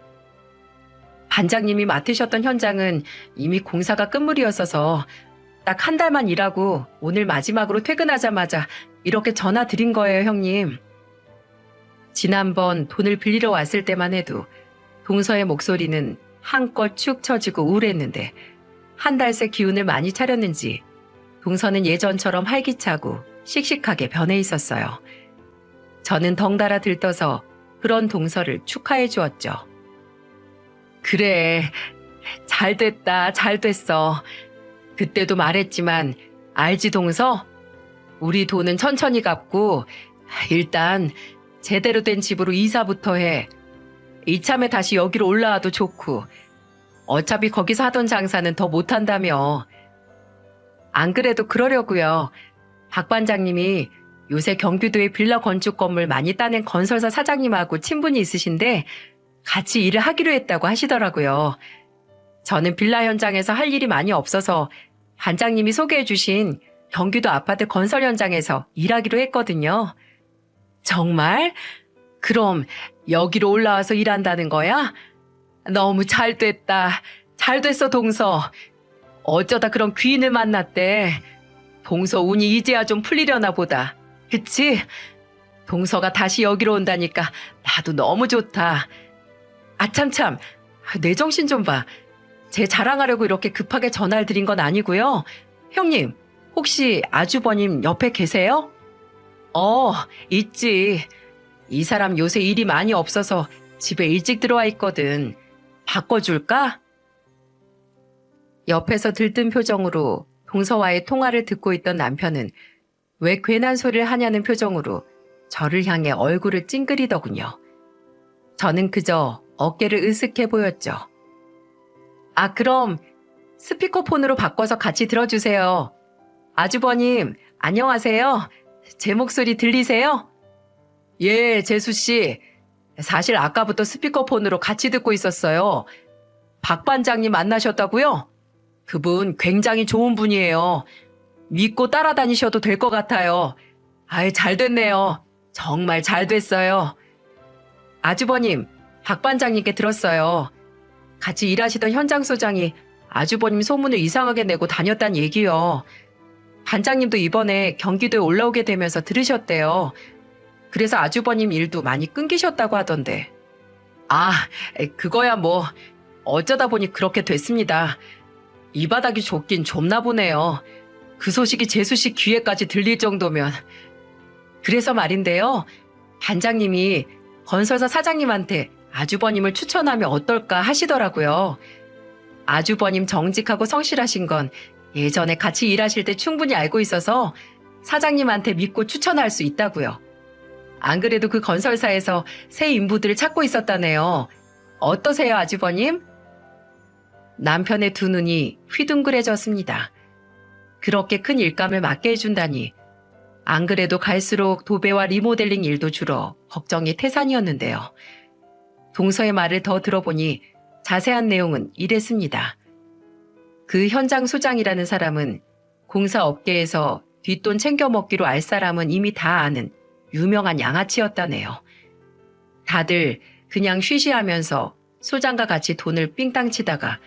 반장님이 맡으셨던 현장은 이미 공사가 끝물이었어서 딱 한 달만 일하고 오늘 마지막으로 퇴근하자마자 이렇게 전화 드린 거예요, 형님. 지난번 돈을 빌리러 왔을 때만 해도 동서의 목소리는 한껏 축 처지고 우울했는데 한 달 새 기운을 많이 차렸는지 동서는 예전처럼 활기차고 씩씩하게 변해 있었어요. 저는 덩달아 들떠서 그런 동서를 축하해 주었죠. 그래, 잘 됐다, 잘 됐어. 그때도 말했지만 알지 동서? 우리 돈은 천천히 갚고 일단 제대로 된 집으로 이사부터 해. 이참에 다시 여기로 올라와도 좋고 어차피 거기서 하던 장사는 더 못한다며. 안 그래도 그러려고요. 박 반장님이 요새 경기도에 빌라 건축 건물 많이 따낸 건설사 사장님하고 친분이 있으신데 같이 일을 하기로 했다고 하시더라고요. 저는 빌라 현장에서 할 일이 많이 없어서 반장님이 소개해 주신 경기도 아파트 건설 현장에서 일하기로 했거든요. 정말? 그럼 여기로 올라와서 일한다는 거야? 너무 잘 됐다. 잘 됐어, 동서. 어쩌다 그런 귀인을 만났대. 동서 운이 이제야 좀 풀리려나 보다. 그치? 동서가 다시 여기로 온다니까 나도 너무 좋다. 아참참, 내 정신 좀 봐. 제 자랑하려고 이렇게 급하게 전화를 드린 건 아니고요. 형님, 혹시 아주버님 옆에 계세요? 있지. 이 사람 요새 일이 많이 없어서 집에 일찍 들어와 있거든. 바꿔줄까? 옆에서 들뜬 표정으로 동서와의 통화를 듣고 있던 남편은 왜 괜한 소리를 하냐는 표정으로 저를 향해 얼굴을 찡그리더군요. 저는 그저 어깨를 으쓱해 보였죠. 아, 그럼 스피커폰으로 바꿔서 같이 들어주세요. 아주버님, 안녕하세요. 제 목소리 들리세요? 예, 재수씨. 사실 아까부터 스피커폰으로 같이 듣고 있었어요. 박 반장님 만나셨다고요? 그분 굉장히 좋은 분이에요. 믿고 따라다니셔도 될 것 같아요. 아이, 잘 됐네요. 정말 잘 됐어요. 아주버님, 박 반장님께 들었어요. 같이 일하시던 현장 소장이 아주버님 소문을 이상하게 내고 다녔단 얘기요. 반장님도 이번에 경기도에 올라오게 되면서 들으셨대요. 그래서 아주버님 일도 많이 끊기셨다고 하던데. 아, 그거야 뭐 어쩌다 보니 그렇게 됐습니다. 이 바닥이 좁긴 좁나 보네요. 그 소식이 재수씨 귀에까지 들릴 정도면. 그래서 말인데요. 반장님이 건설사 사장님한테 아주버님을 추천하면 어떨까 하시더라고요. 아주버님 정직하고 성실하신 건 예전에 같이 일하실 때 충분히 알고 있어서 사장님한테 믿고 추천할 수 있다고요. 안 그래도 그 건설사에서 새 인부들을 찾고 있었다네요. 어떠세요, 아주버님? 남편의 두 눈이 휘둥그레졌습니다. 그렇게 큰 일감을 맡게 해준다니. 안 그래도 갈수록 도배와 리모델링 일도 줄어 걱정이 태산이었는데요. 동서의 말을 더 들어보니 자세한 내용은 이랬습니다. 그 현장 소장이라는 사람은 공사업계에서 뒷돈 챙겨 먹기로 알 사람은 이미 다 아는 유명한 양아치였다네요. 다들 그냥 쉬쉬하면서 소장과 같이 돈을 삥땅 치다가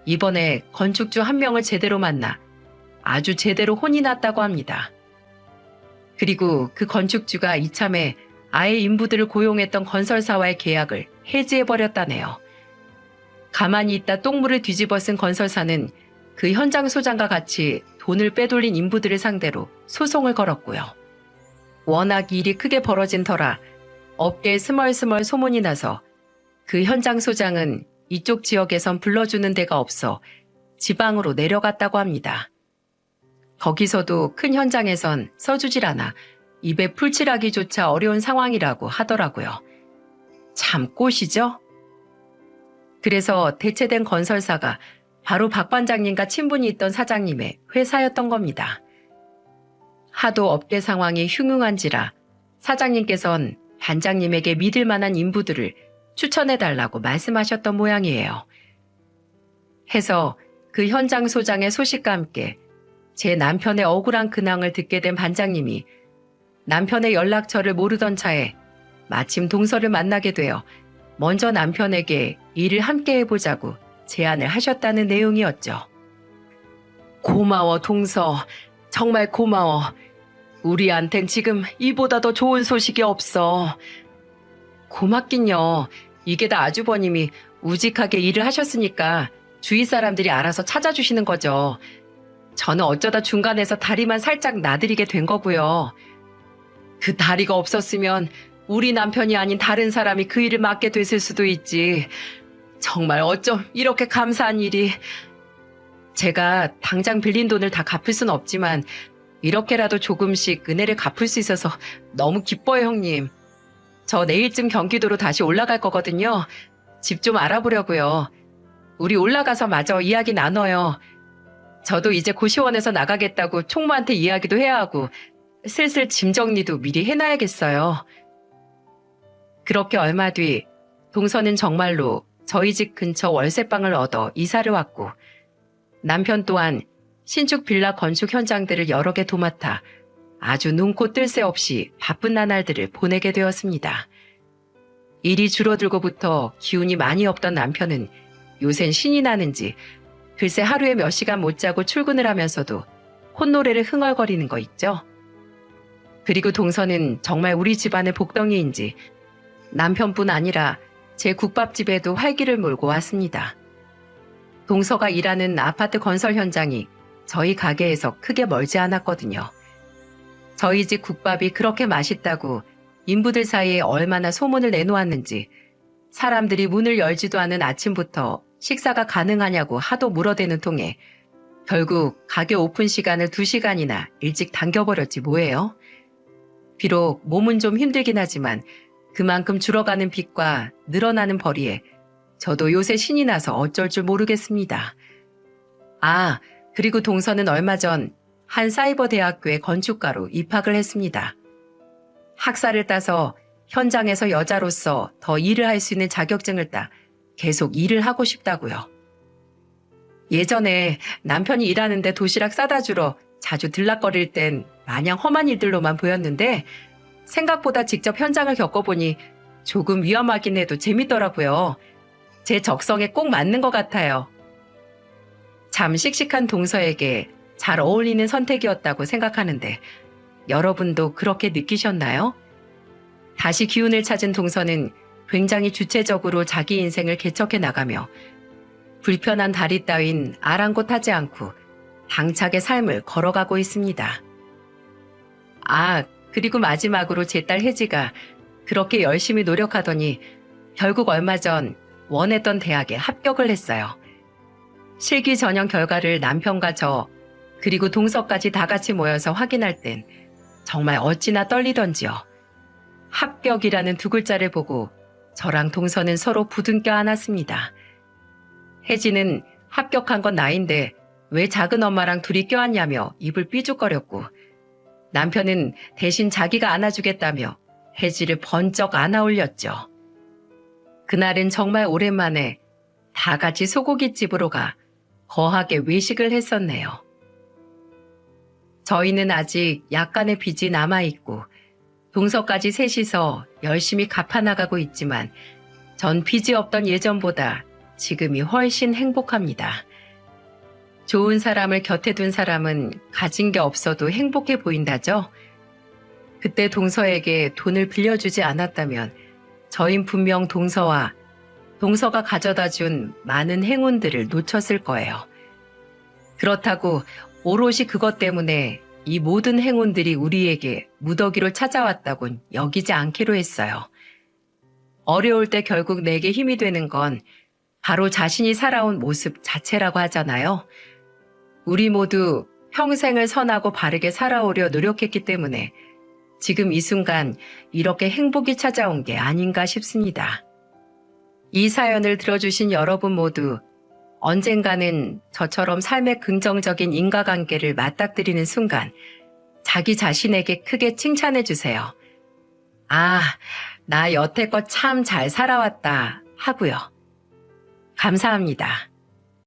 이번에 건축주 한 명을 제대로 만나 아주 제대로 혼이 났다고 합니다. 그리고 그 건축주가 이참에 아예 인부들을 고용했던 건설사와의 계약을 해지해버렸다네요. 가만히 있다 똥물을 뒤집어 쓴 건설사는 그 현장 소장과 같이 돈을 빼돌린 인부들을 상대로 소송을 걸었고요. 워낙 일이 크게 벌어진 터라 업계에 스멀스멀 소문이 나서 그 현장 소장은 이쪽 지역에선 불러주는 데가 없어 지방으로 내려갔다고 합니다. 거기서도 큰 현장에선 써주질 않아 입에 풀칠하기조차 어려운 상황이라고 하더라고요. 참 꼴이죠? 그래서 대체된 건설사가 바로 박 반장님과 친분이 있던 사장님의 회사였던 겁니다. 하도 업계 상황이 흉흉한지라 사장님께선 반장님에게 믿을 만한 인부들을 추천해달라고 말씀하셨던 모양이에요. 해서 그 현장 소장의 소식과 함께 제 남편의 억울한 근황을 듣게 된 반장님이 남편의 연락처를 모르던 차에 마침 동서를 만나게 되어 먼저 남편에게 일을 함께 해보자고 제안을 하셨다는 내용이었죠. 고마워, 동서. 정말 고마워. 우리한텐 지금 이보다 더 좋은 소식이 없어. 고맙긴요. 이게 다 아주버님이 우직하게 일을 하셨으니까 주위 사람들이 알아서 찾아주시는 거죠. 저는 어쩌다 중간에서 다리만 살짝 나들이게 된 거고요. 그 다리가 없었으면 우리 남편이 아닌 다른 사람이 그 일을 맡게 됐을 수도 있지. 정말 어쩜 이렇게 감사한 일이. 제가 당장 빌린 돈을 다 갚을 순 없지만 이렇게라도 조금씩 은혜를 갚을 수 있어서 너무 기뻐요, 형님. 저 내일쯤 경기도로 다시 올라갈 거거든요. 집 좀 알아보려고요. 우리 올라가서 마저 이야기 나눠요. 저도 이제 고시원에서 나가겠다고 총무한테 이야기도 해야 하고 슬슬 짐 정리도 미리 해놔야겠어요. 그렇게 얼마 뒤 동서는 정말로 저희 집 근처 월세방을 얻어 이사를 왔고 남편 또한 신축 빌라 건축 현장들을 여러 개 도맡아 아주 눈코 뜰 새 없이 바쁜 나날들을 보내게 되었습니다. 일이 줄어들고부터 기운이 많이 없던 남편은 요샌 신이 나는지 글쎄 하루에 몇 시간 못 자고 출근을 하면서도 콧노래를 흥얼거리는 거 있죠. 그리고 동서는 정말 우리 집안의 복덩이인지 남편뿐 아니라 제 국밥집에도 활기를 몰고 왔습니다. 동서가 일하는 아파트 건설 현장이 저희 가게에서 크게 멀지 않았거든요. 저희 집 국밥이 그렇게 맛있다고 인부들 사이에 얼마나 소문을 내놓았는지 사람들이 문을 열지도 않은 아침부터 식사가 가능하냐고 하도 물어대는 통에 결국 가게 오픈 시간을 2시간이나 일찍 당겨버렸지 뭐예요. 비록 몸은 좀 힘들긴 하지만 그만큼 줄어가는 빚과 늘어나는 벌이에 저도 요새 신이 나서 어쩔 줄 모르겠습니다. 아, 그리고 동서는 얼마 전 한 사이버 대학교에 건축가로 입학을 했습니다. 학사를 따서 현장에서 여자로서 더 일을 할 수 있는 자격증을 따 계속 일을 하고 싶다고요. 예전에 남편이 일하는데 도시락 싸다 주러 자주 들락거릴 땐 마냥 험한 일들로만 보였는데 생각보다 직접 현장을 겪어보니 조금 위험하긴 해도 재밌더라고요. 제 적성에 꼭 맞는 것 같아요. 참 씩씩한 동서에게 잘 어울리는 선택이었다고 생각하는데 여러분도 그렇게 느끼셨나요? 다시 기운을 찾은 동서는 굉장히 주체적으로 자기 인생을 개척해 나가며 불편한 다리 따윈 아랑곳하지 않고 당차게 삶을 걸어가고 있습니다. 아, 그리고 마지막으로 제 딸 혜지가 그렇게 열심히 노력하더니 결국 얼마 전 원했던 대학에 합격을 했어요. 실기 전형 결과를 남편과 저 그리고 동서까지 다 같이 모여서 확인할 땐 정말 어찌나 떨리던지요. 합격이라는 두 글자를 보고 저랑 동서는 서로 부둥켜 안았습니다. 혜지는 합격한 건 나인데 왜 작은 엄마랑 둘이 껴안냐며 입을 삐죽거렸고 남편은 대신 자기가 안아주겠다며 혜지를 번쩍 안아올렸죠. 그날은 정말 오랜만에 다 같이 소고기집으로 가 거하게 외식을 했었네요. 저희는 아직 약간의 빚이 남아있고 동서까지 셋이서 열심히 갚아나가고 있지만 전 빚이 없던 예전보다 지금이 훨씬 행복합니다. 좋은 사람을 곁에 둔 사람은 가진 게 없어도 행복해 보인다죠? 그때 동서에게 돈을 빌려주지 않았다면 저흰 분명 동서가 가져다 준 많은 행운들을 놓쳤을 거예요. 그렇다고 오롯이 그것 때문에 이 모든 행운들이 우리에게 무더기로 찾아왔다곤 여기지 않기로 했어요. 어려울 때 결국 내게 힘이 되는 건 바로 자신이 살아온 모습 자체라고 하잖아요. 우리 모두 평생을 선하고 바르게 살아오려 노력했기 때문에 지금 이 순간 이렇게 행복이 찾아온 게 아닌가 싶습니다. 이 사연을 들어주신 여러분 모두 언젠가는 저처럼 삶의 긍정적인 인과관계를 맞닥뜨리는 순간 자기 자신에게 크게 칭찬해 주세요. 아, 나 여태껏 참 잘 살아왔다 하고요. 감사합니다.